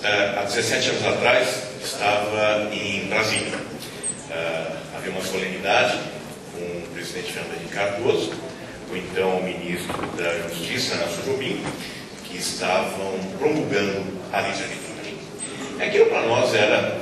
Há 17 anos atrás, estava em Brasília. Havia uma solenidade com o presidente Fernando Henrique Cardoso, o então ministro da Justiça, Nelson Jobim, que estavam promulgando a lei de arbitragem. Aquilo para nós era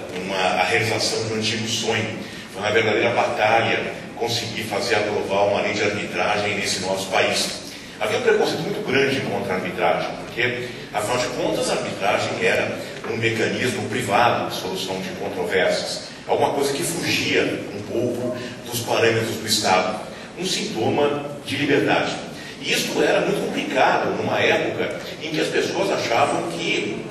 a realização de um antigo sonho, foi uma verdadeira batalha conseguir fazer aprovar uma lei de arbitragem nesse nosso país. Havia um preconceito muito grande contra a arbitragem, porque, afinal de contas, a arbitragem era um mecanismo privado de solução de controvérsias, alguma coisa que fugia um pouco dos parâmetros do Estado, um sintoma de liberdade. E isso era muito complicado numa época em que as pessoas achavam que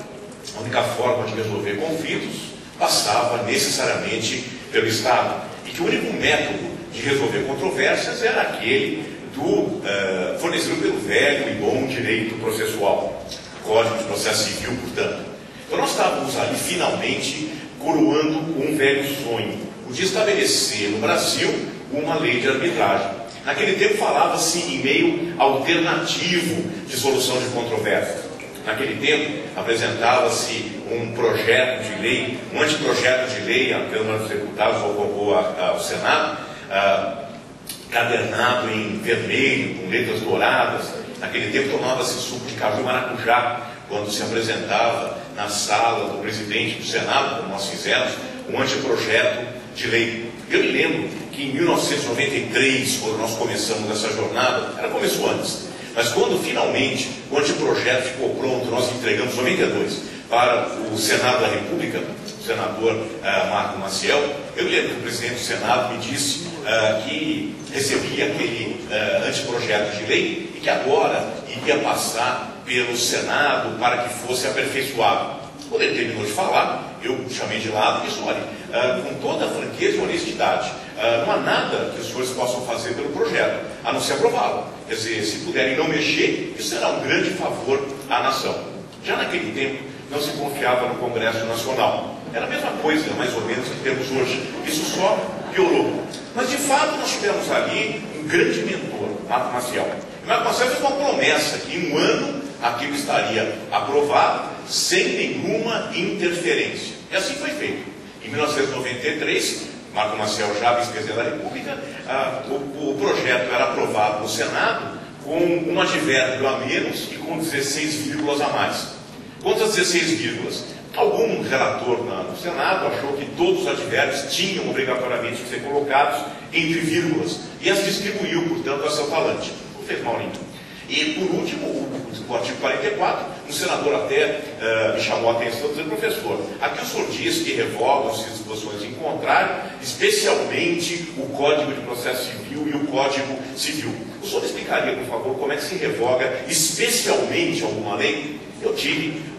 a única forma de resolver conflitos passava necessariamente pelo Estado, e que o único método de resolver controvérsias era aquele fornecido pelo velho e bom direito processual, Código de Processo Civil, portanto. Então nós estávamos ali finalmente coroando um velho sonho, o de estabelecer no Brasil uma lei de arbitragem. Naquele tempo falava-se em meio alternativo de solução de controvérsias. Naquele tempo apresentava-se um projeto de lei, um anteprojeto de lei, a Câmara dos Deputados colocou ao Senado, cadernado em vermelho, com letras douradas. Naquele tempo tomava-se suco de caju e maracujá quando se apresentava na sala do presidente do Senado, como nós fizemos, um anteprojeto de lei. Eu me lembro que em 1993, quando nós começamos essa jornada, ela começou antes, mas quando finalmente o anteprojeto ficou pronto, nós entregamos em 92 para o Senado da República, o senador Marco Maciel. Eu me lembro que o presidente do Senado me disse que recebia aquele anteprojeto de lei e que agora iria passar pelo Senado para que fosse aperfeiçoado. Quando ele terminou de falar, eu chamei de lado e disse: olha, com toda a franqueza e honestidade, não há nada que os senhores possam fazer pelo projeto, a não ser aprová-lo. Quer dizer, se puderem não mexer, isso será um grande favor à nação. Já naquele tempo, não se confiava no Congresso Nacional. Era a mesma coisa, mais ou menos, que temos hoje. Isso só piorou. Mas, de fato, nós tivemos ali um grande mentor, Marco Maciel. E Marco Maciel fez uma promessa que em um ano aquilo estaria aprovado sem nenhuma interferência. E assim foi feito. Em 1993, Marco Maciel, já vice-presidente da República, o projeto era aprovado no Senado com um advérbio a menos e com 16 vírgulas a mais. Quantas 16 vírgulas? Algum relator no Senado achou que todos os advérbios tinham obrigatoriamente que ser colocados entre vírgulas e as distribuiu, portanto, a seu talante. Não fez mal nenhum. E, por último, o artigo 44, um senador até me chamou a atenção, dizendo: professor, aqui o senhor diz que revogam-se disposições em contrário, especialmente o Código de Processo Civil e o Código Civil. O senhor explicaria, por favor, como é que se revoga especialmente alguma lei?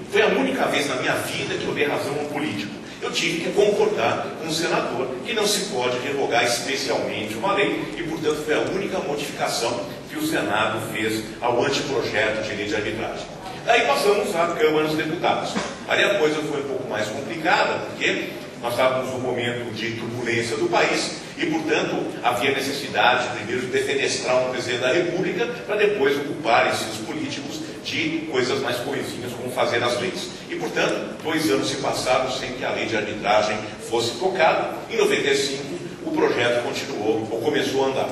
Foi a única vez na minha vida que eu dei razão a um político. Eu tive que concordar com o senador que não se pode revogar especialmente uma lei e, portanto, foi a única modificação que o Senado fez ao anteprojeto de lei de arbitragem. Daí passamos à Câmara dos Deputados. Ali a coisa foi um pouco mais complicada, porque nós estávamos num momento de turbulência do país e, portanto, havia necessidade, primeiro, de defenestrar um presidente da República para depois ocuparem-se os políticos de coisas mais coisinhas, como fazer as leis. E, portanto, 2 anos se passaram sem que a lei de arbitragem fosse tocada. Em 95, o projeto continuou, ou começou a andar.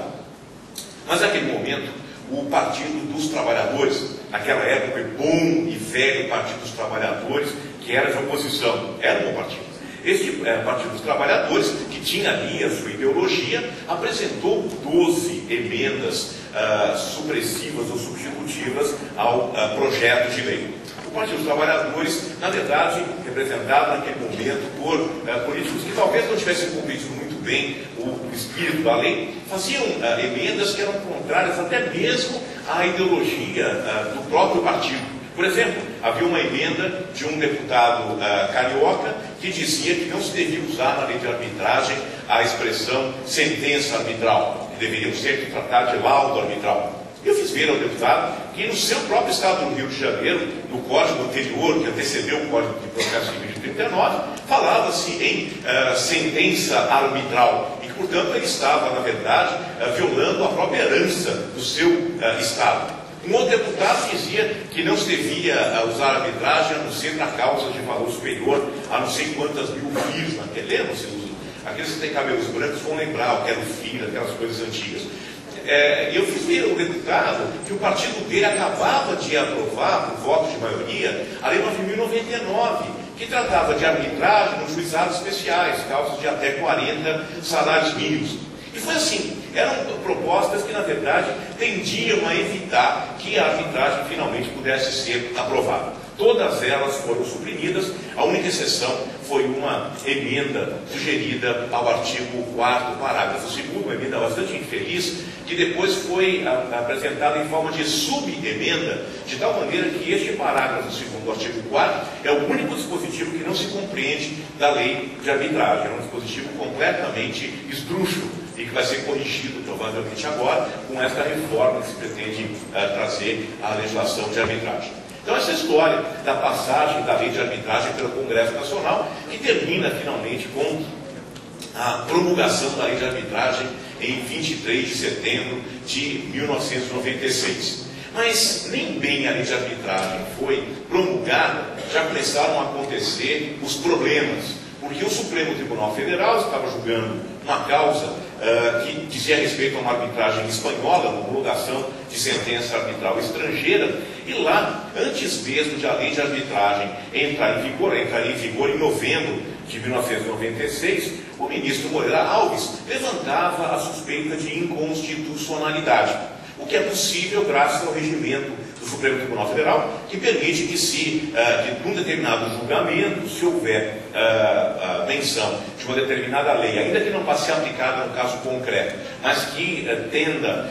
Mas, naquele momento, o Partido dos Trabalhadores, naquela época, o bom e velho Partido dos Trabalhadores, que era de oposição, era um bom partido. Este Partido dos Trabalhadores, que tinha ali a sua ideologia, apresentou 12 emendas supressivas ou substitutivas ao projeto de lei. O Partido dos Trabalhadores, na verdade, representado naquele momento por políticos que talvez não tivessem compreendido muito bem o espírito da lei, faziam emendas que eram contrárias até mesmo à ideologia do próprio partido. Por exemplo, havia uma emenda de um deputado carioca que dizia que não se devia usar na lei de arbitragem a expressão sentença arbitral, que deveríamos sempre tratar de laudo arbitral. Eu fiz ver ao deputado que no seu próprio estado do Rio de Janeiro, no código anterior, que antecedeu o Código de Processo Civil de 39, falava-se em sentença arbitral, e que, portanto, ele estava, na verdade, violando a própria herança do seu estado. Um outro deputado dizia que não se devia usar a arbitragem a não ser para causas de valor superior a não sei quantas mil fios na tele. Aqueles que têm cabelos brancos vão lembrar o que era o fio, aquelas coisas antigas. E eu fiz ver o deputado que o partido dele acabava de aprovar, por voto de maioria, a Lei 9.099, que tratava de arbitragem nos juizados especiais, causas de até 40 salários mínimos. E foi assim, eram propostas que, na verdade, tendiam a evitar que a arbitragem finalmente pudesse ser aprovada. Todas elas foram suprimidas, a única exceção foi uma emenda sugerida ao artigo 4º, parágrafo 2º, uma emenda bastante infeliz, que depois foi apresentada em forma de subemenda, de tal maneira que este parágrafo 2º do artigo 4º é o único dispositivo que não se compreende da lei de arbitragem. É um dispositivo completamente esdrúxulo e que vai ser corrigido provavelmente agora com esta reforma que se pretende trazer à legislação de arbitragem. Então, essa história da passagem da lei de arbitragem pelo Congresso Nacional, que termina finalmente com a promulgação da lei de arbitragem em 23 de setembro de 1996. Mas nem bem a lei de arbitragem foi promulgada, já começaram a acontecer os problemas, porque o Supremo Tribunal Federal estava julgando uma causa que dizia respeito a uma arbitragem espanhola, uma homologação de sentença arbitral estrangeira, e lá, antes mesmo de a lei de arbitragem entraria em vigor em novembro de 1996, o ministro Moreira Alves levantava a suspeita de inconstitucionalidade, o que é possível graças ao regimento do Supremo Tribunal Federal, que permite que num determinado julgamento, se houver menção de uma determinada lei, ainda que não passe a ser aplicada no caso concreto, mas que tenda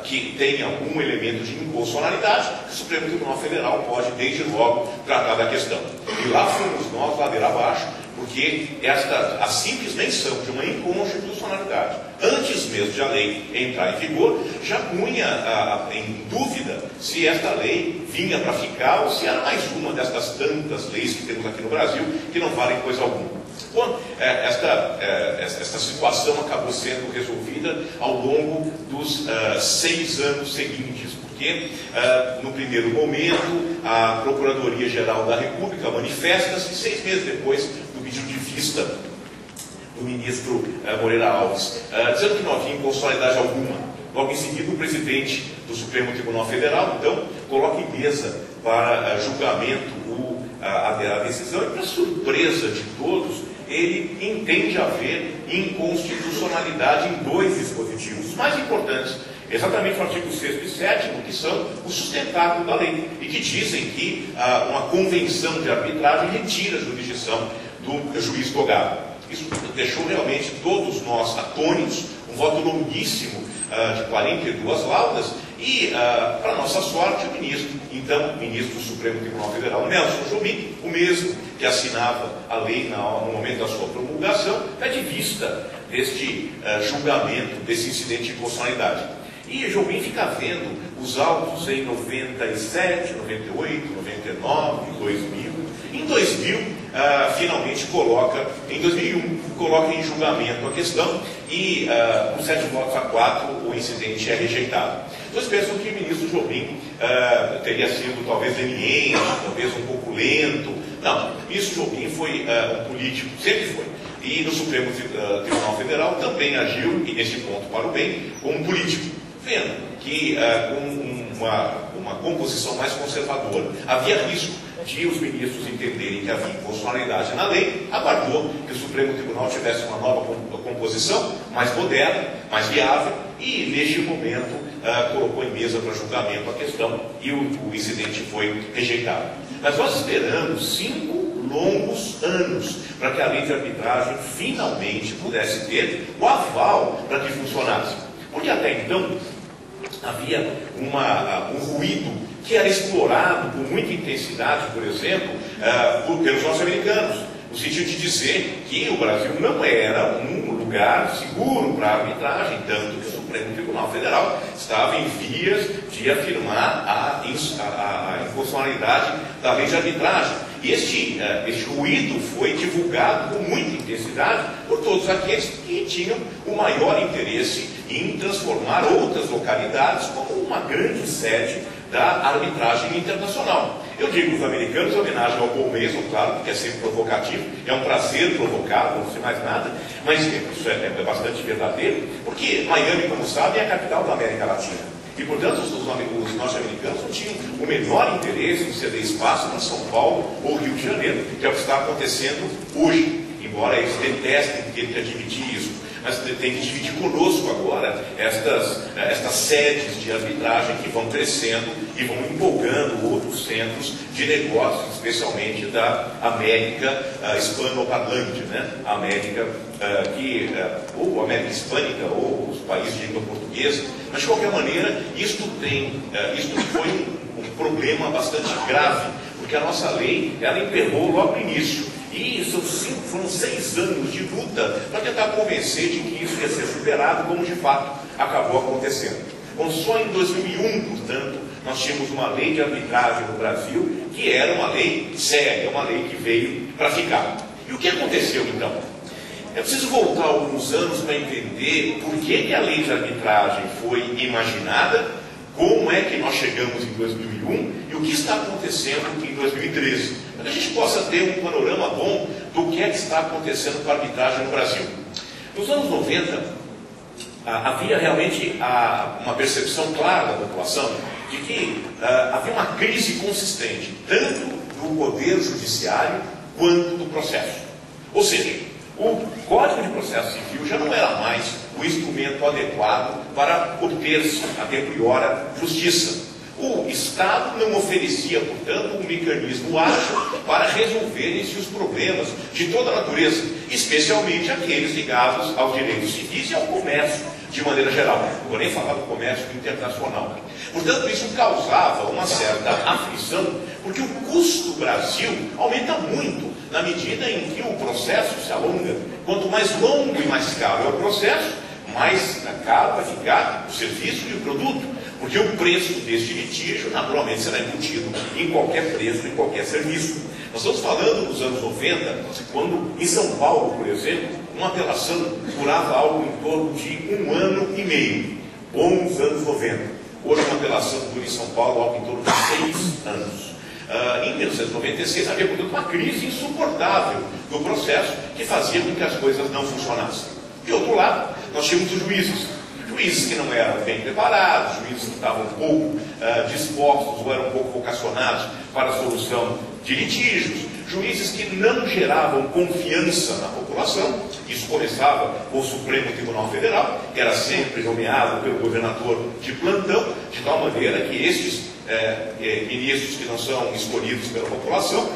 que tenha algum elemento de inconstitucionalidade, o Supremo Tribunal Federal pode, desde logo, tratar da questão. E lá fomos nós, ladeira abaixo, porque a simples menção de uma inconstitucionalidade, antes mesmo de a lei entrar em vigor, já punha em dúvida se esta lei vinha para ficar ou se era mais uma destas tantas leis que temos aqui no Brasil que não valem coisa alguma. Bom, esta situação acabou sendo resolvida ao longo dos 6 anos seguintes, porque no primeiro momento a Procuradoria-Geral da República manifesta-se 6 meses depois do pedido de vista do ministro Moreira Alves, dizendo que não havia inconstitucionalidade alguma. Logo em seguida, o presidente do Supremo Tribunal Federal, então, coloca em mesa para julgamento a decisão, e para surpresa de todos, ele entende haver inconstitucionalidade em 2 dispositivos. Os mais importantes, exatamente o artigo 6º e 7º, que são o sustentáculo da lei, e que dizem que uma convenção de arbitragem retira a jurisdição do juiz togado. Isso deixou realmente todos nós atônitos, um voto longuíssimo de 42 laudas, e, para nossa sorte, o ministro do Supremo Tribunal Federal, Nelson Jobim, o mesmo que assinava a lei no momento da sua promulgação, pede vista deste julgamento, desse incidente de inconstitucionalidade. E Jobim fica vendo os autos em 97, 98, 99, 2000. Em 2000, finalmente em 2001, coloca em julgamento a questão e, com 7 votos a 4, o incidente é rejeitado. Vocês pensam que o ministro Jobim teria sido talvez leniente, talvez um pouco lento. Não, o ministro Jobim foi um político, sempre foi. E no Supremo Tribunal Federal também agiu, e nesse ponto para o bem, como um político. Vendo que com uma composição mais conservadora havia risco de os ministros entenderem que havia inconstitucionalidade na lei, aguardou que o Supremo Tribunal tivesse uma nova composição, mais moderna, mais viável, e neste momento colocou em mesa para julgamento a questão e o incidente foi rejeitado. Mas nós esperamos 5 longos anos para que a lei de arbitragem finalmente pudesse ter o aval para que funcionasse. Porque até então havia um ruído que era explorado com muita intensidade, por exemplo, pelos norte-americanos, no sentido de dizer que o Brasil não era um lugar seguro para a arbitragem, tanto que o Supremo Tribunal Federal estava em vias de afirmar a inconstitucionalidade da lei de arbitragem. E este ruído foi divulgado com muita intensidade por todos aqueles que tinham o maior interesse em transformar outras localidades como uma grande sede da arbitragem internacional. Eu digo os americanos em homenagem ao Paul Mason, claro, porque é sempre provocativo, é um prazer provocar, não sei mais nada, mas isso é bastante verdadeiro, porque Miami, como sabe, é a capital da América Latina. E, portanto, os norte-americanos não tinham o menor interesse em ceder espaço para São Paulo ou Rio de Janeiro, que é o que está acontecendo hoje, embora eles detestem ter que admitir isso. Mas tem que dividir conosco agora estas sedes de arbitragem que vão crescendo e vão empolgando outros centros de negócios, especialmente da América hispanoparlante, né? A América ou a América hispânica, ou os países de língua portuguesa. Mas, de qualquer maneira, isto foi um problema bastante grave, porque a nossa lei, ela emperrou logo no início. E foram 6 anos de luta para tentar convencer de que isso ia ser superado, como de fato acabou acontecendo. Bom, só em 2001, portanto, nós tínhamos uma lei de arbitragem no Brasil, que era uma lei séria, uma lei que veio para ficar. E o que aconteceu então? É preciso voltar alguns anos para entender por que a lei de arbitragem foi imaginada, como é que nós chegamos em 2001 e o que está acontecendo em 2013, para que a gente possa ter um panorama bom do que é que está acontecendo com a arbitragem no Brasil. Nos anos 90, havia realmente uma percepção clara da população de que havia uma crise consistente, tanto do poder judiciário quanto do processo. Ou seja, o Código de Processo Civil já não era mais o instrumento adequado para obter-se, a tempo e hora, justiça. O Estado não oferecia, portanto, um mecanismo ágil para resolverem-se os problemas de toda a natureza, especialmente aqueles ligados aos direitos civis e ao comércio, de maneira geral. Não vou nem falar do comércio internacional. Portanto, isso causava uma certa aflição, porque o custo do Brasil aumenta muito na medida em que o processo se alonga. Quanto mais longo e mais caro é o processo, mais caro vai ficar o serviço e o produto, porque o preço deste litígio naturalmente será embutido em qualquer preço, em qualquer serviço. Nós estamos falando dos anos 90, quando em São Paulo, por exemplo, uma apelação durava algo em torno de 1 ano e meio, bons anos 90. Hoje uma apelação dura em São Paulo algo em torno de 6 anos. Em 1996 havia, portanto, uma crise insuportável do processo que fazia com que as coisas não funcionassem. De outro lado, nós tínhamos os juízes que não eram bem preparados, juízes que estavam um pouco dispostos ou eram um pouco vocacionados para a solução de litígios, juízes que não geravam confiança na população. Isso começava com o Supremo Tribunal Federal, que era sempre nomeado pelo governador de plantão, de tal maneira que estes ministros que não são escolhidos pela população,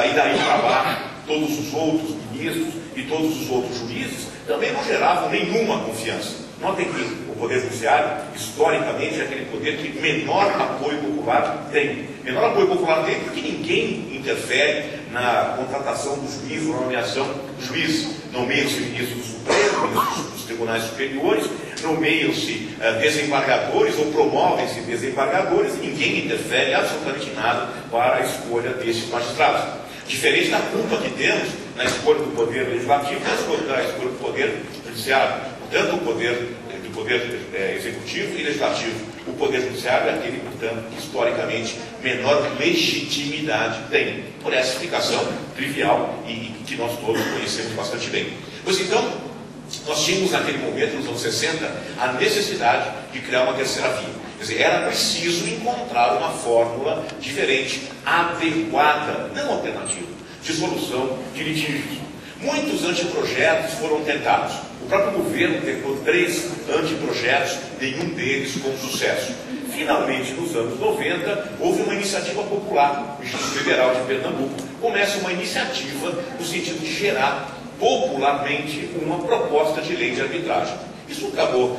e daí para baixo, todos os outros ministros e todos os outros juízes, também não geravam nenhuma confiança. Notem que o Poder Judiciário, historicamente, é aquele poder que menor apoio popular tem. Menor apoio popular tem porque ninguém interfere na contratação do juiz ou na nomeação do juiz. Nomeiam-se ministros do Supremo, ministros dos tribunais superiores, nomeiam-se desembargadores ou promovem-se desembargadores, e ninguém interfere absolutamente nada para a escolha desses magistrados. Diferente da culpa que temos na escolha do poder legislativo e da escolha do poder judiciário. Tanto o poder executivo e legislativo. O poder judiciário é aquele, portanto, que historicamente menor legitimidade tem. Por essa explicação trivial e que nós todos conhecemos bastante bem. Pois então, nós tínhamos naquele momento, nos anos 60, a necessidade de criar uma terceira via. Quer dizer, era preciso encontrar uma fórmula diferente, adequada, não alternativa, de solução de litígios. Muitos anteprojetos foram tentados. O próprio governo tentou 3 anteprojetos, nenhum deles com sucesso. Finalmente, nos anos 90, houve uma iniciativa popular. O Instituto Federal de Pernambuco começa uma iniciativa no sentido de gerar popularmente uma proposta de lei de arbitragem. Isso acabou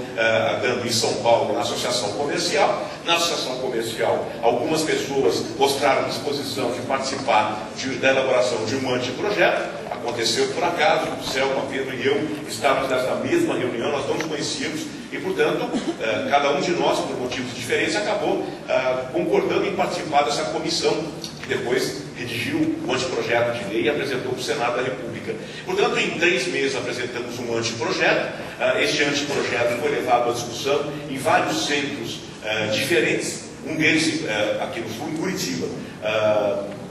dando em São Paulo, na Associação Comercial. Na Associação Comercial, algumas pessoas mostraram disposição de participar da elaboração de um anteprojeto. Aconteceu por acaso, o Selma, Pedro e eu estávamos nessa mesma reunião, nós não nos conhecíamos, e, portanto, cada um de nós, por motivos diferentes, acabou concordando em participar dessa comissão, que depois redigiu o anteprojeto de lei e apresentou para o Senado da República. Portanto, em 3 meses apresentamos um anteprojeto. Este anteprojeto foi levado à discussão em vários centros diferentes, um deles aqui no Sul, em Curitiba,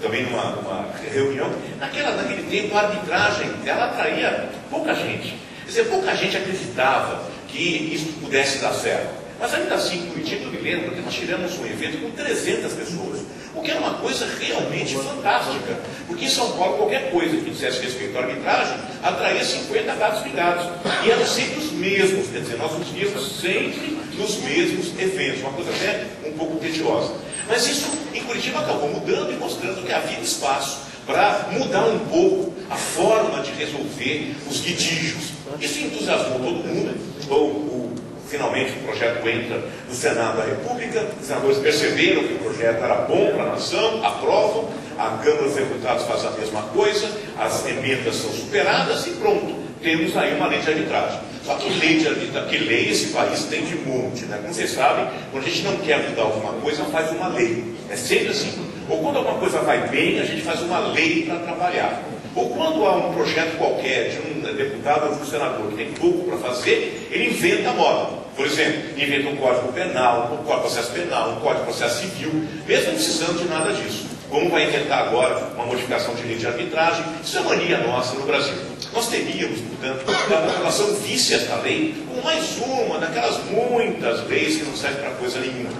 também numa reunião. Naquele tempo, a arbitragem ela atraía pouca gente. Quer dizer, pouca gente acreditava que isso pudesse dar certo. Mas ainda assim, em Curitiba, eu me lembro que nós tivemos um evento com 300 pessoas, o que era uma coisa realmente fantástica, porque em São Paulo qualquer coisa que dissesse respeito à arbitragem atraía 50 gatos ligados, e eram sempre os mesmos, quer dizer, nós nos víamos sempre nos mesmos eventos, uma coisa até um pouco tediosa. Mas isso em Curitiba acabou mudando e mostrando que havia espaço para mudar um pouco a forma de resolver os litígios. Isso entusiasmou todo mundo. Finalmente o projeto entra no Senado da República, os senadores perceberam que o projeto era bom para a nação, aprovam, a Câmara dos Deputados faz a mesma coisa, as emendas são superadas e pronto, temos aí uma lei de arbitragem. Só que lei esse país tem de monte, né? Como vocês sabem, quando a gente não quer mudar alguma coisa, faz uma lei. É sempre assim. Ou quando alguma coisa vai bem, a gente faz uma lei para trabalhar. Ou quando há um projeto qualquer de um deputado ou de um senador que tem pouco para fazer, ele inventa a moda. Por exemplo, inventa um código penal, um código de processo penal, um código de processo civil, mesmo não precisando de nada disso. Como vai inventar agora uma modificação de lei de arbitragem? Isso é mania nossa no Brasil. Nós teríamos, portanto, a população visse esta lei como mais uma daquelas muitas leis que não servem para coisa nenhuma.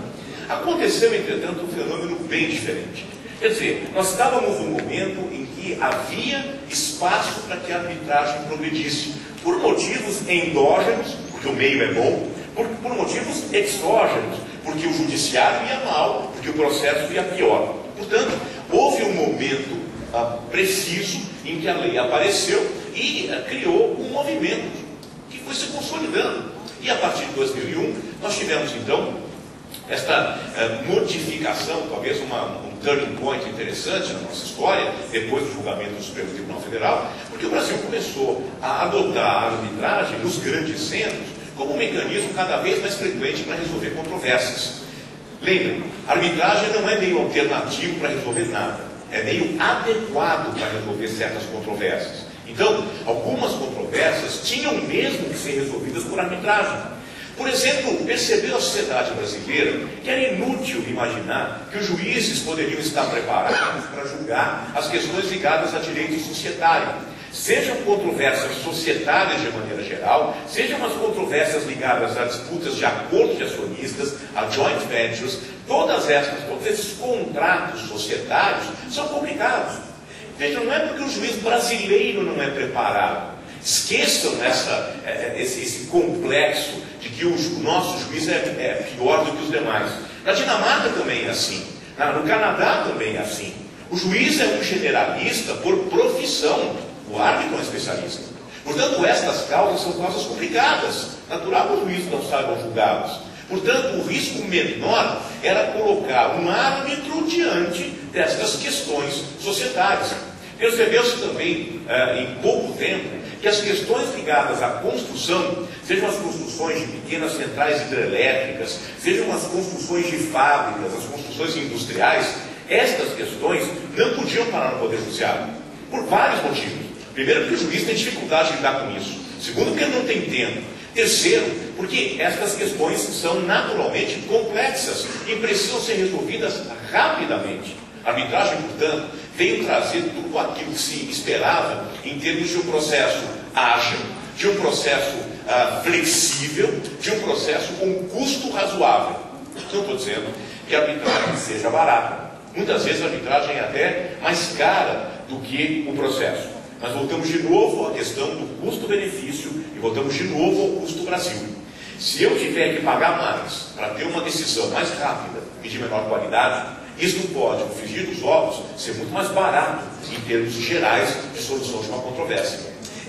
Aconteceu, entretanto, um fenômeno bem diferente. Quer dizer, nós estávamos num momento em que havia espaço para que a arbitragem progredisse, por motivos endógenos, porque o meio é bom, por motivos exógenos, porque o judiciário ia mal, porque o processo ia pior. Portanto, houve um momento preciso em que a lei apareceu e criou um movimento que foi se consolidando. E a partir de 2001, nós tivemos então esta modificação, talvez um turning point interessante na nossa história, depois do julgamento do Supremo Tribunal Federal, porque o Brasil começou a adotar a arbitragem nos grandes centros como um mecanismo cada vez mais frequente para resolver controvérsias. Lembrem, a arbitragem não é meio alternativo para resolver nada, é meio adequado para resolver certas controvérsias. Então, algumas controvérsias tinham mesmo que ser resolvidas por arbitragem. Por exemplo, percebeu a sociedade brasileira que era inútil imaginar que os juízes poderiam estar preparados para julgar as questões ligadas a direito societário. Sejam controvérsias societárias de maneira geral, sejam as controvérsias ligadas a disputas de acordos de acionistas, a joint ventures, todos esses contratos societários são complicados. Vejam, não é porque o juiz brasileiro não é preparado. Esqueçam esse complexo de que o nosso juiz é pior do que os demais. Na Dinamarca também é assim. No Canadá também é assim. O juiz é um generalista por profissão. O árbitro é um especialista. Portanto, estas causas são causas complicadas. Natural que os juízes não saibam julgá-las. Portanto, o risco menor era colocar um árbitro diante destas questões societárias. Percebeu-se também, em pouco tempo, que as questões ligadas à construção, sejam as construções de pequenas centrais hidrelétricas, sejam as construções de fábricas, as construções industriais, estas questões não podiam parar no Poder Judiciário, por vários motivos. Primeiro, porque o juiz tem dificuldade de lidar com isso. Segundo, porque ele não tem tempo. Terceiro, porque estas questões são naturalmente complexas e precisam ser resolvidas rapidamente. A arbitragem, portanto, veio trazer tudo aquilo que se esperava em termos de um processo ágil, de um processo flexível, de um processo com custo razoável. Não estou dizendo que a arbitragem seja barata. Muitas vezes a arbitragem é até mais cara do que o processo. Mas voltamos de novo à questão do custo-benefício e voltamos de novo ao custo Brasil. Se eu tiver que pagar mais para ter uma decisão mais rápida e de menor qualidade, isso pode, no frigir dos ovos, ser muito mais barato em termos gerais de solução de uma controvérsia.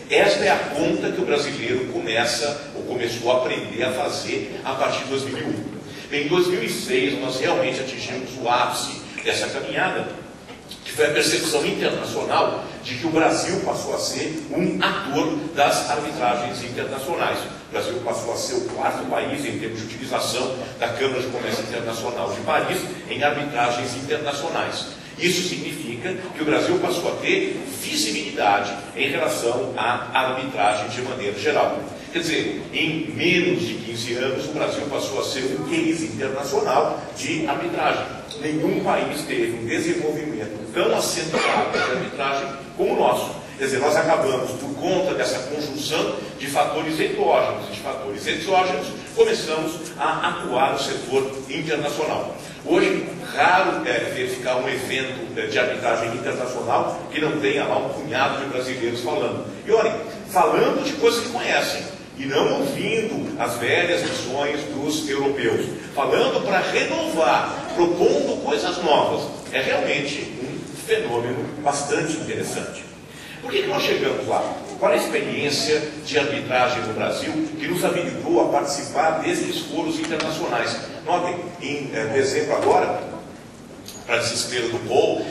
Esta é a conta que o brasileiro começou a aprender a fazer a partir de 2001. Em 2006, nós realmente atingimos o ápice dessa caminhada, que foi a percepção internacional de que o Brasil passou a ser um ator das arbitragens internacionais. O Brasil passou a ser o 4º país em termos de utilização da Câmara de Comércio Internacional de Paris em arbitragens internacionais. Isso significa que o Brasil passou a ter visibilidade em relação à arbitragem de maneira geral. Quer dizer, em menos de 15 anos, o Brasil passou a ser um case internacional de arbitragem. Nenhum país teve um desenvolvimento tão acentuado de arbitragem como o nosso. Quer dizer, nós acabamos, por conta dessa conjunção de fatores endógenos e de fatores exógenos, começamos a atuar no setor internacional. Hoje, raro verificar um evento de arbitragem internacional que não tenha lá um punhado de brasileiros falando. E olhem, falando de coisas que conhecem, e não ouvindo as velhas lições dos europeus, falando para renovar, propondo coisas novas. É realmente um fenômeno bastante interessante. Por que nós chegamos lá? Qual é a experiência de arbitragem no Brasil que nos habilitou a participar desses foros internacionais? Notem, em dezembro agora, para desespero do povo,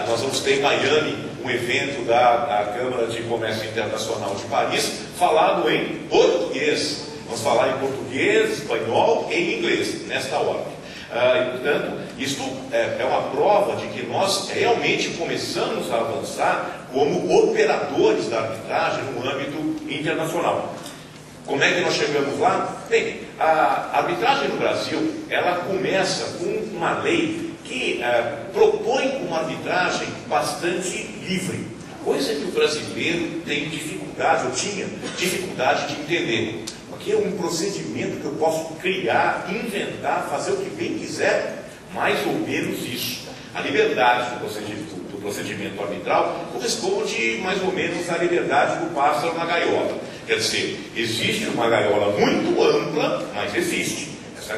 nós vamos ter em Miami um evento da Câmara de Comércio Internacional de Paris, falado em português. Vamos falar em português, espanhol e inglês, nesta ordem. E, portanto, isto é uma prova de que nós realmente começamos a avançar como operadores da arbitragem no âmbito internacional. Como é que nós chegamos lá? Bem, a arbitragem no Brasil, ela começa com uma lei que propõe uma arbitragem bastante livre, coisa que o brasileiro tem dificuldade, ou tinha dificuldade de entender. Porque é um procedimento que eu posso criar, inventar, fazer o que bem quiser, mais ou menos isso. A liberdade do procedimento arbitral corresponde mais ou menos à liberdade do pássaro na gaiola. Quer dizer, existe uma gaiola muito ampla, mas existe. Essa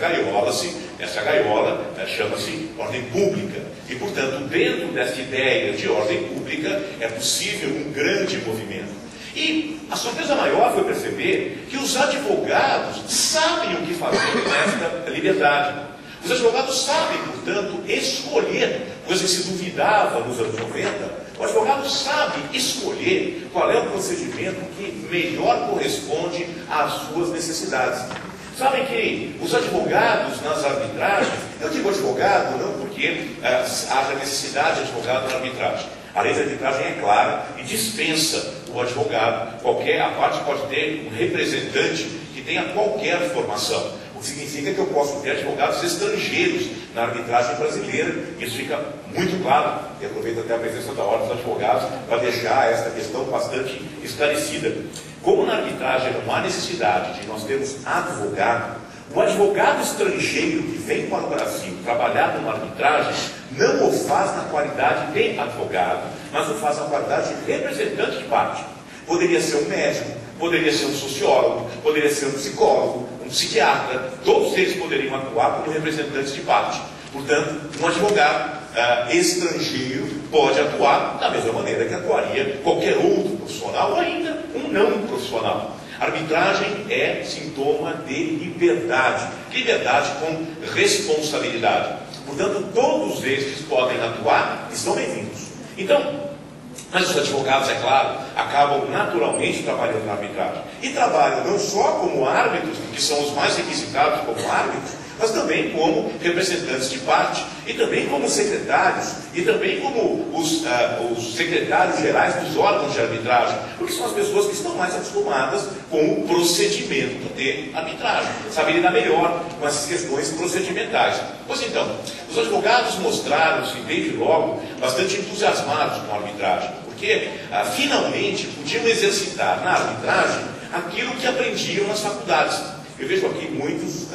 gaiola chama-se ordem pública. E, portanto, dentro dessa ideia de ordem pública, é possível um grande movimento. E a surpresa maior foi perceber que os advogados sabem o que fazer nesta liberdade. Os advogados sabem, portanto, escolher, coisa que se duvidava nos anos 90, o advogado sabe escolher qual é o procedimento que melhor corresponde às suas necessidades. Sabem que os advogados nas arbitragens, eu digo advogado não porque haja necessidade de advogado na arbitragem. A lei de arbitragem é clara e dispensa o advogado. A parte pode ter um representante que tenha qualquer formação. O que significa que eu posso ter advogados estrangeiros na arbitragem brasileira. Isso fica muito claro. E aproveito até a presença da Ordem dos Advogados para deixar esta questão bastante esclarecida. Como na arbitragem não há necessidade de nós termos advogado, o advogado estrangeiro que vem para o Brasil trabalhar numa arbitragem não o faz na qualidade de advogado, mas o faz na qualidade de representante de parte. Poderia ser um médico, poderia ser um sociólogo, poderia ser um psicólogo, um psiquiatra, todos eles poderiam atuar como representantes de parte. Portanto, um advogado estrangeiro pode atuar da mesma maneira que atuaria qualquer outro profissional, ou ainda um não profissional. Arbitragem é sintoma de liberdade, liberdade com responsabilidade. Portanto, todos estes podem atuar e estão bem-vindos. Então, mas os advogados, é claro, acabam naturalmente trabalhando na arbitragem. E trabalham não só como árbitros, que são os mais requisitados como árbitros, mas também como representantes de parte, e também como secretários, e também como os secretários gerais dos órgãos de arbitragem, porque são as pessoas que estão mais acostumadas com o procedimento de arbitragem, sabem lidar melhor com essas questões procedimentais. Pois então, os advogados mostraram-se desde logo bastante entusiasmados com a arbitragem, porque finalmente podiam exercitar na arbitragem aquilo que aprendiam nas faculdades. Eu vejo aqui muitos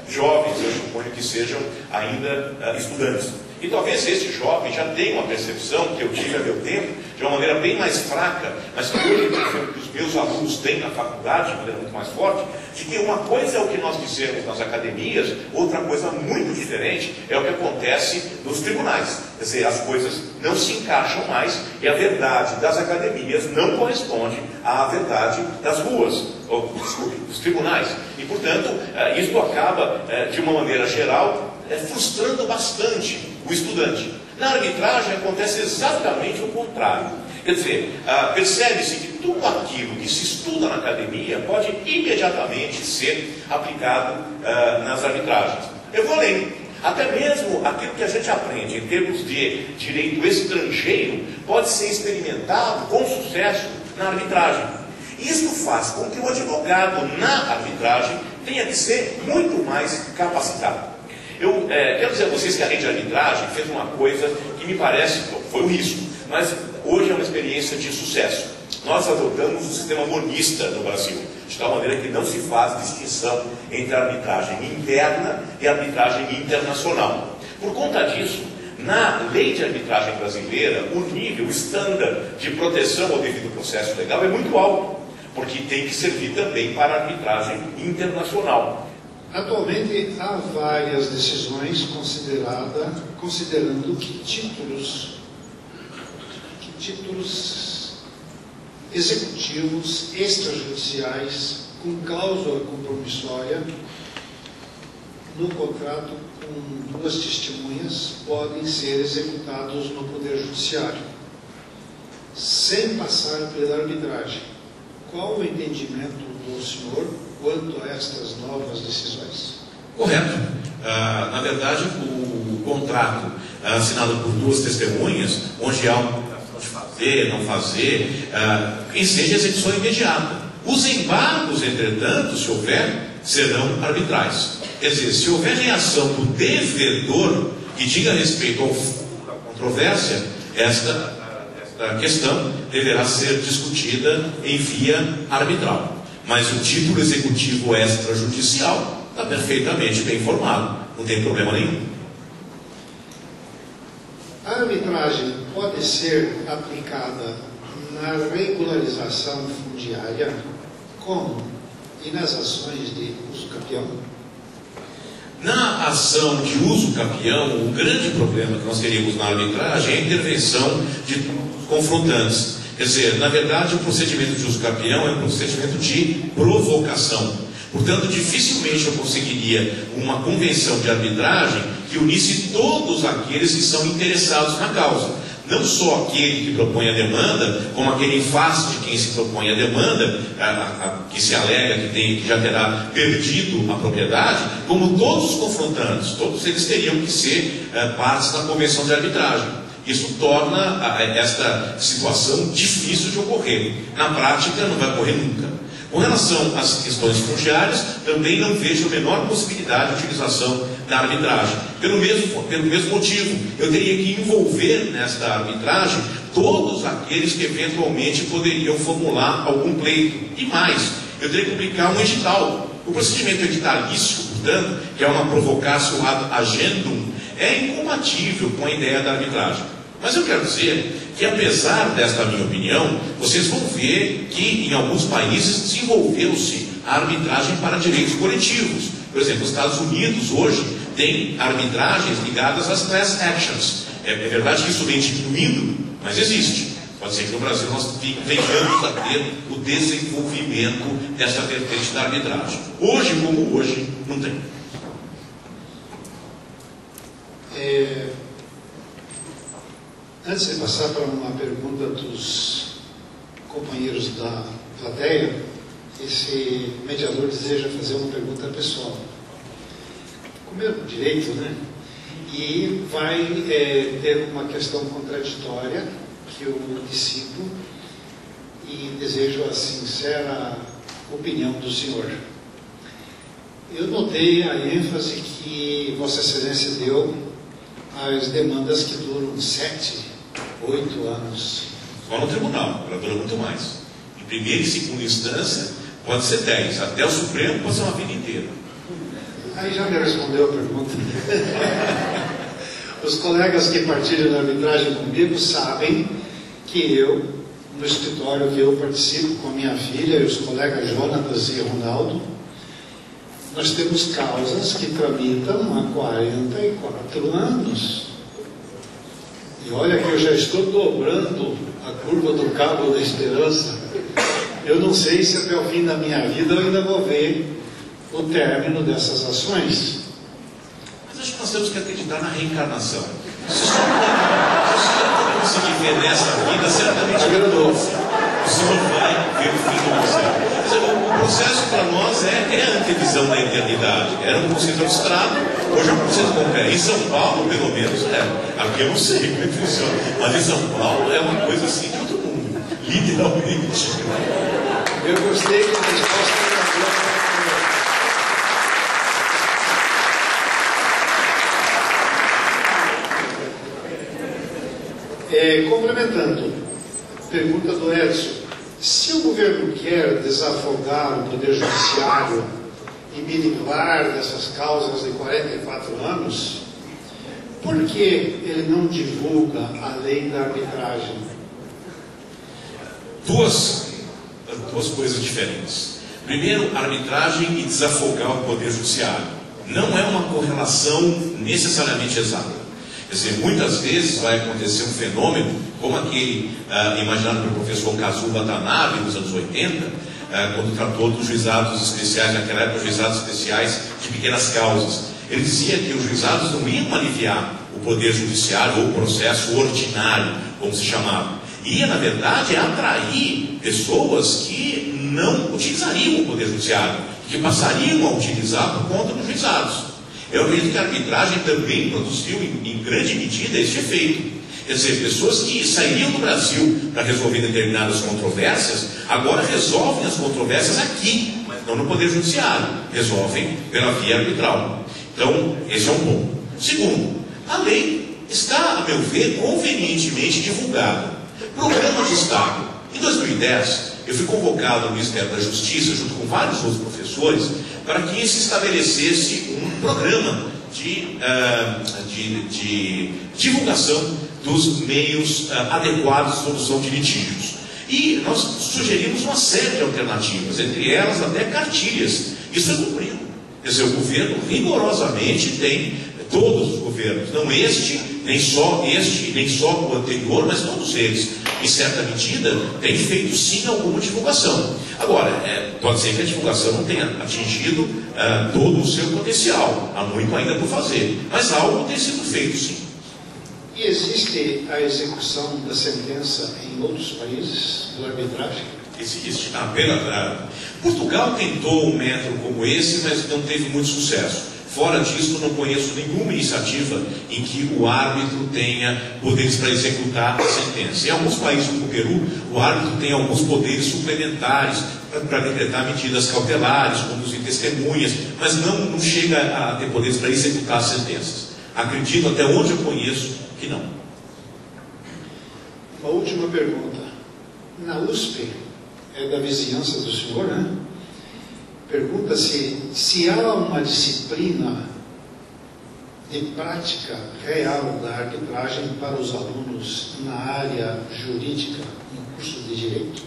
jovens, eu suponho que sejam ainda estudantes. E talvez estes jovens já tenham a percepção que eu tive a meu tempo, de uma maneira bem mais fraca, mas que hoje, por exemplo, que os meus alunos têm na faculdade, de maneira muito mais forte, de que uma coisa é o que nós dizemos nas academias, outra coisa muito diferente é o que acontece nos tribunais. Quer dizer, as coisas não se encaixam mais e a verdade das academias não corresponde à verdade das ruas, ou, desculpe, dos tribunais. E, portanto, isso acaba, de uma maneira geral, frustrando bastante o estudante. Na arbitragem acontece exatamente o contrário. Quer dizer, percebe-se que tudo aquilo que se estuda na academia pode imediatamente ser aplicado nas arbitragens. Eu vou além. Até mesmo aquilo que a gente aprende em termos de direito estrangeiro pode ser experimentado com sucesso na arbitragem. Isso faz com que o advogado na arbitragem tenha que ser muito mais capacitado. Eu quero dizer a vocês que a lei de arbitragem fez uma coisa que me parece, foi um risco, mas hoje é uma experiência de sucesso. Nós adotamos o sistema monista no Brasil, de tal maneira que não se faz distinção entre a arbitragem interna e a arbitragem internacional. Por conta disso, na lei de arbitragem brasileira, o nível, o estándar de proteção ao devido processo legal é muito alto, porque tem que servir também para a arbitragem internacional. Atualmente há várias decisões considerando que títulos executivos extrajudiciais com cláusula compromissória no contrato com duas testemunhas podem ser executados no Poder Judiciário, sem passar pela arbitragem. Qual o entendimento do senhor quanto a estas novas decisões? Correto. Na verdade, o contrato assinado por duas testemunhas, onde há uma obrigação de fazer, não fazer, enseja execução imediata. Os embargos, entretanto, se houver, serão arbitrais. Quer dizer, se houver reação do devedor que diga respeito ao fundo da controvérsia, esta questão deverá ser discutida em via arbitral. Mas o título executivo extrajudicial está perfeitamente bem formado, não tem problema nenhum. A arbitragem pode ser aplicada na regularização fundiária, como? E nas ações de uso capião? Na ação de uso capião, o grande problema que nós teríamos na arbitragem é a intervenção de confrontantes. Quer dizer, na verdade, o procedimento de uso capião é um procedimento de provocação. Portanto, dificilmente eu conseguiria uma convenção de arbitragem que unisse todos aqueles que são interessados na causa. Não só aquele que propõe a demanda, como aquele em face de quem se propõe a demanda, que se alega que já terá perdido a propriedade, como todos os confrontantes, todos eles teriam que ser partes da convenção de arbitragem. Isso torna esta situação difícil de ocorrer. Na prática, não vai ocorrer nunca. Com relação às questões fundiárias, também não vejo a menor possibilidade de utilização da arbitragem. Pelo mesmo motivo, eu teria que envolver nesta arbitragem todos aqueles que eventualmente poderiam formular algum pleito. E mais, eu teria que publicar um edital. O procedimento editalício, portanto, que é uma provocatio ad agendum, é incompatível com a ideia da arbitragem. Mas eu quero dizer que, apesar desta minha opinião, vocês vão ver que em alguns países desenvolveu-se a arbitragem para direitos coletivos. Por exemplo, os Estados Unidos hoje têm arbitragens ligadas às class actions. É verdade que isso vem diminuindo, mas existe. Pode ser que no Brasil nós venhamos a ter o desenvolvimento dessa vertente da arbitragem. Hoje, como hoje, não tem. Antes de passar para uma pergunta dos companheiros da plateia, esse mediador deseja fazer uma pergunta pessoal. Com meu direito, né? E vai ter uma questão contraditória que eu antecipo e desejo a sincera opinião do senhor. Eu notei a ênfase que Vossa Excelência deu às demandas que duram 7, 8 anos. Só no tribunal, ela dura muito mais. Em primeira e segunda instância, pode ser 10. Até o Supremo pode ser uma vida inteira. Aí já me respondeu a pergunta. Os colegas que partilham da arbitragem comigo sabem que eu, no escritório que eu participo com a minha filha e os colegas Jonatas e Ronaldo, nós temos causas que tramitam há 44 anos. E olha que eu já estou dobrando a curva do Cabo da Esperança. Eu não sei se até o fim da minha vida eu ainda vou ver o término dessas ações. Mas acho que nós temos que acreditar na reencarnação. Se o senhor conseguir ver nessa vida, certamente o senhor vai ver o fim do processo. O processo para nós é a antevisão da eternidade. Era um conceito abstrato, Hoje vocês vão em São Paulo, pelo menos, aqui eu não sei como é que funciona, mas em São Paulo é uma coisa assim de outro mundo, literalmente. Eu gostei da resposta da complementando, pergunta do Edson: se o governo quer desafogar o Poder Judiciário e me livrar dessas causas de 44 anos, por que ele não divulga a lei da arbitragem? Duas coisas diferentes. Primeiro, arbitragem e desafogar o Poder Judiciário. Não é uma correlação necessariamente exata. Quer dizer, muitas vezes vai acontecer um fenômeno, como aquele imaginado pelo professor Kazuo Watanabe nos anos 80, quando tratou dos juizados especiais, naquela época, juizados especiais de pequenas causas. Ele dizia que os juizados não iam aliviar o Poder Judiciário ou o processo ordinário, como se chamava. Ia, na verdade, atrair pessoas que não utilizariam o Poder Judiciário, que passariam a utilizar por conta dos juizados. Eu acredito que a arbitragem também produziu, em grande medida, este efeito. Quer dizer, pessoas que sairiam do Brasil para resolver determinadas controvérsias, agora resolvem as controvérsias aqui, mas não no Poder Judiciário. Resolvem pela via arbitral. Então, esse é um ponto. Segundo, a lei está, a meu ver, convenientemente divulgada. Programa de Estado. Em 2010, eu fui convocado ao Ministério da Justiça, junto com vários outros professores, para que se estabelecesse um programa de divulgação dos meios adequados de solução de litígios. E nós sugerimos uma série de alternativas, entre elas até cartilhas. Isso é cumprido. Quer dizer, o governo rigorosamente tem, todos os governos, não nem só o anterior, mas todos eles, em certa medida, têm feito sim alguma divulgação. Agora, pode ser que a divulgação não tenha atingido todo o seu potencial, há muito ainda por fazer, mas algo tem sido feito sim. E existe a execução da sentença em outros países, da arbitragem? Existe. Portugal tentou um método como esse, mas não teve muito sucesso. Fora disso, não conheço nenhuma iniciativa em que o árbitro tenha poderes para executar a sentença. Em alguns países, como o Peru, o árbitro tem alguns poderes suplementares para decretar medidas cautelares, conduzir testemunhas, mas não chega a ter poderes para executar as sentenças. Acredito, até onde eu conheço, que não. Uma última pergunta. Na USP, é da vizinhança do senhor, né? Pergunta-se se há uma disciplina de prática real da arbitragem para os alunos na área jurídica, no curso de Direito.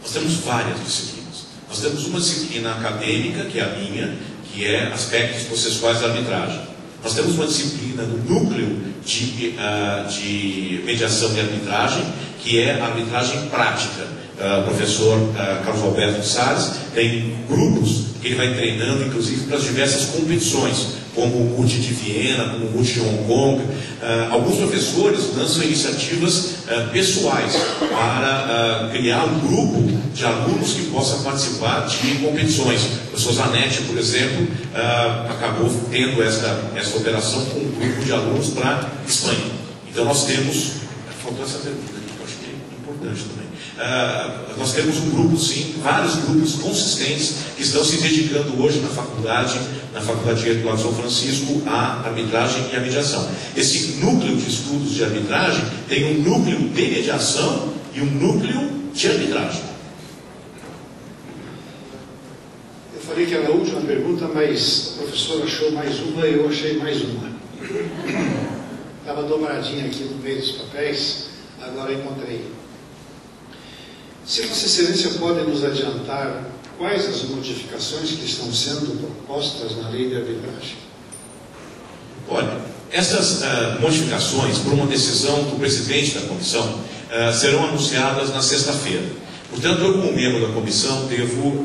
Nós temos várias disciplinas. Nós temos uma disciplina acadêmica, que é a minha, que é aspectos processuais da arbitragem. Nós temos uma disciplina no núcleo de mediação e arbitragem, que é a arbitragem prática. O professor Carlos Alberto de Salles tem grupos que ele vai treinando, inclusive, para as diversas competições, como o MUT de Viena, como o MUT de Hong Kong. Alguns professores lançam iniciativas pessoais para criar um grupo de alunos que possam participar de competições. O professor Zanetti, por exemplo, acabou tendo essa operação com um grupo de alunos para a Espanha. Então nós temos... Faltou essa pergunta aqui, que eu acho que é importante também. Nós temos um grupo, sim, vários grupos consistentes que estão se dedicando hoje na Faculdade de Eduardo São Francisco à arbitragem e à mediação. Esse núcleo de estudos de arbitragem tem um núcleo de mediação e um núcleo de arbitragem. Eu falei que era a última pergunta, mas o professor achou mais uma e eu achei mais uma. Estava dobradinha aqui no meio dos papéis, agora encontrei. Se Vossa Excelência pode nos adiantar quais as modificações que estão sendo propostas na lei de arbitragem? Olha, essas modificações, por uma decisão do presidente da comissão, serão anunciadas na sexta-feira. Portanto, eu, como membro da comissão, devo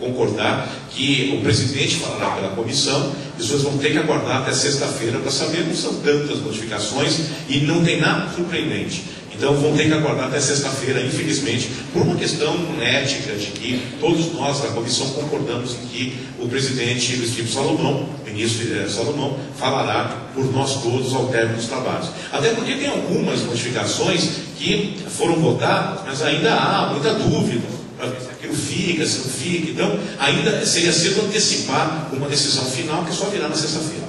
concordar que o presidente falará pela comissão, e vocês vão ter que aguardar até sexta-feira para saber, não são tantas modificações e não tem nada surpreendente. Então vão ter que aguardar até sexta-feira, infelizmente, por uma questão ética, de que todos nós da comissão concordamos em que o presidente Luiz Felipe Salomão, ministro Salomão, falará por nós todos ao término dos trabalhos. Até porque tem algumas modificações que foram votadas, mas ainda há muita dúvida, se aquilo fica, se não fica. Então ainda seria cedo antecipar uma decisão final que só virá na sexta-feira.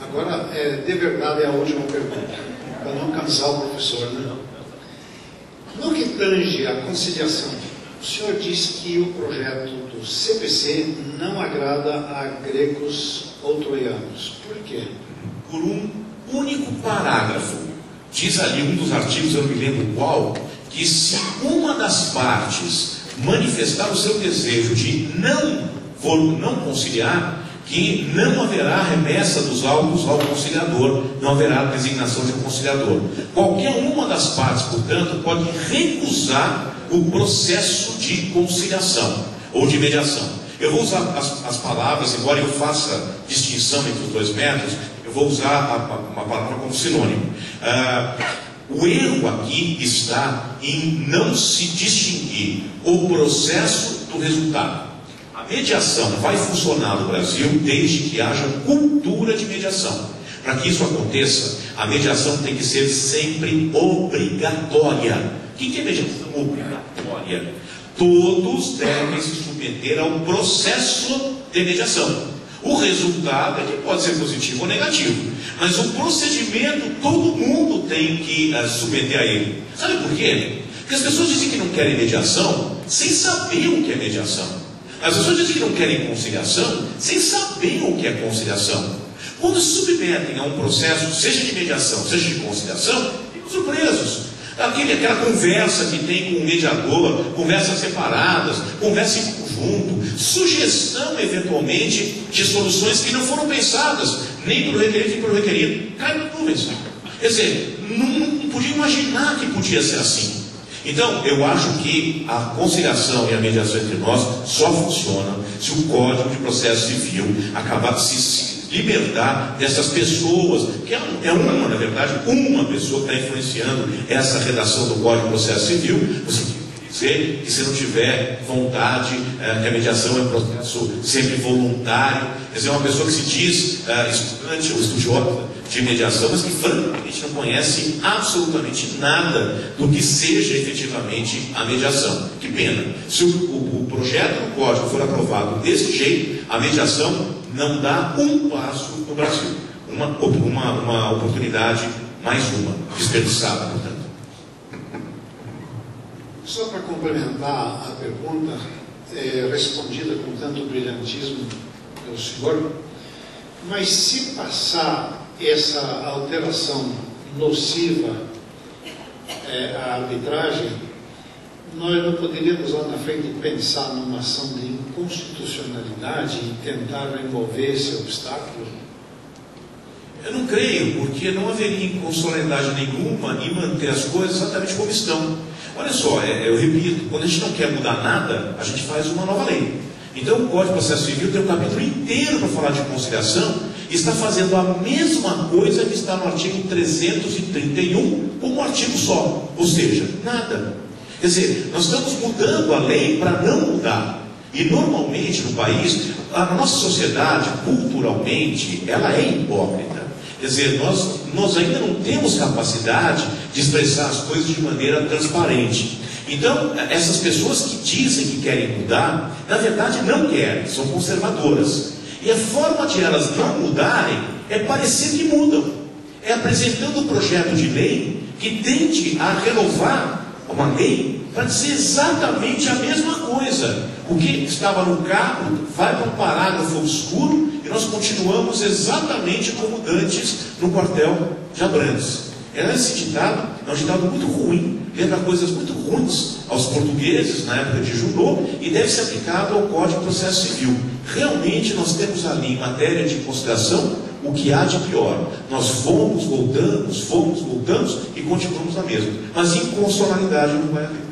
Agora, de verdade, é a última pergunta, para não cansar o professor, né? No que tange a conciliação, o senhor diz que o projeto do CPC não agrada a gregos ou troianos. Por quê? Por um único parágrafo. Diz ali um dos artigos, eu não me lembro qual, que se uma das partes manifestar o seu desejo de não conciliar, que não haverá remessa dos autos ao conciliador, não haverá designação de um conciliador. Qualquer uma das partes, portanto, pode recusar o processo de conciliação ou de mediação. Eu vou usar as palavras, embora eu faça distinção entre os dois métodos, eu vou usar uma palavra como sinônimo. O erro aqui está em não se distinguir o processo do resultado. A mediação vai funcionar no Brasil desde que haja cultura de mediação. Para que isso aconteça, a mediação tem que ser sempre obrigatória. O que é mediação obrigatória? Todos devem se submeter ao processo de mediação. O resultado é que pode ser positivo ou negativo, mas o procedimento todo mundo tem que se submeter a ele. Sabe por quê? Porque as pessoas dizem que não querem mediação sem saber o que é mediação. As pessoas dizem que não querem conciliação sem saber o que é conciliação. Quando se submetem a um processo, seja de mediação, seja de conciliação, ficam surpresos. Aquela conversa que tem com o mediador, conversas separadas, conversa em conjunto, sugestão eventualmente de soluções que não foram pensadas, nem pelo requerido nem pelo requerido, cai nas nuvens. Quer dizer, não podia imaginar que podia ser assim. Então, eu acho que a conciliação e a mediação entre nós só funcionam se o Código de Processo Civil acabar de se libertar dessas pessoas, que é uma, na verdade, uma pessoa que está influenciando essa redação do Código de Processo Civil. Você dizer que se não tiver vontade, que a mediação é um processo sempre voluntário, quer dizer, uma pessoa que se diz estudante ou estudiosa de mediação, mas que francamente não conhece absolutamente nada do que seja efetivamente a mediação. Que pena. Se o projeto do Código for aprovado desse jeito, a mediação não dá um passo no Brasil. Uma oportunidade, mais uma, desperdiçada, portanto. Só para complementar a pergunta, respondida com tanto brilhantismo pelo senhor, mas se passar essa alteração nociva à arbitragem, nós não poderíamos lá na frente pensar numa ação de inconstitucionalidade e tentar remover esse obstáculo? Eu não creio, porque não haveria inconstitucionalidade nenhuma em manter as coisas exatamente como estão. Olha só, eu repito, quando a gente não quer mudar nada, a gente faz uma nova lei. Então o Código de Processo Civil tem um capítulo inteiro para falar de conciliação, e está fazendo a mesma coisa que está no artigo 331, como um artigo só, ou seja, nada. Quer dizer, nós estamos mudando a lei para não mudar. E normalmente no país, a nossa sociedade, culturalmente, ela é hipócrita. Quer dizer, nós ainda não temos capacidade de expressar as coisas de maneira transparente. Então, essas pessoas que dizem que querem mudar, na verdade não querem, são conservadoras. E a forma de elas não mudarem é parecer que mudam. É apresentando um projeto de lei que tende a renovar uma lei para dizer exatamente a mesma coisa. O que estava no carro vai para um parágrafo obscuro e nós continuamos exatamente como dantes no quartel de Abrantes. Esse ditado é um ditado muito ruim, lembra coisas muito ruins aos portugueses na época de Junot e deve ser aplicado ao Código de Processo Civil. Realmente nós temos ali em matéria de conciliação o que há de pior. Nós fomos, voltamos e continuamos na mesma. Mas inconstitucionalidade não vai haver.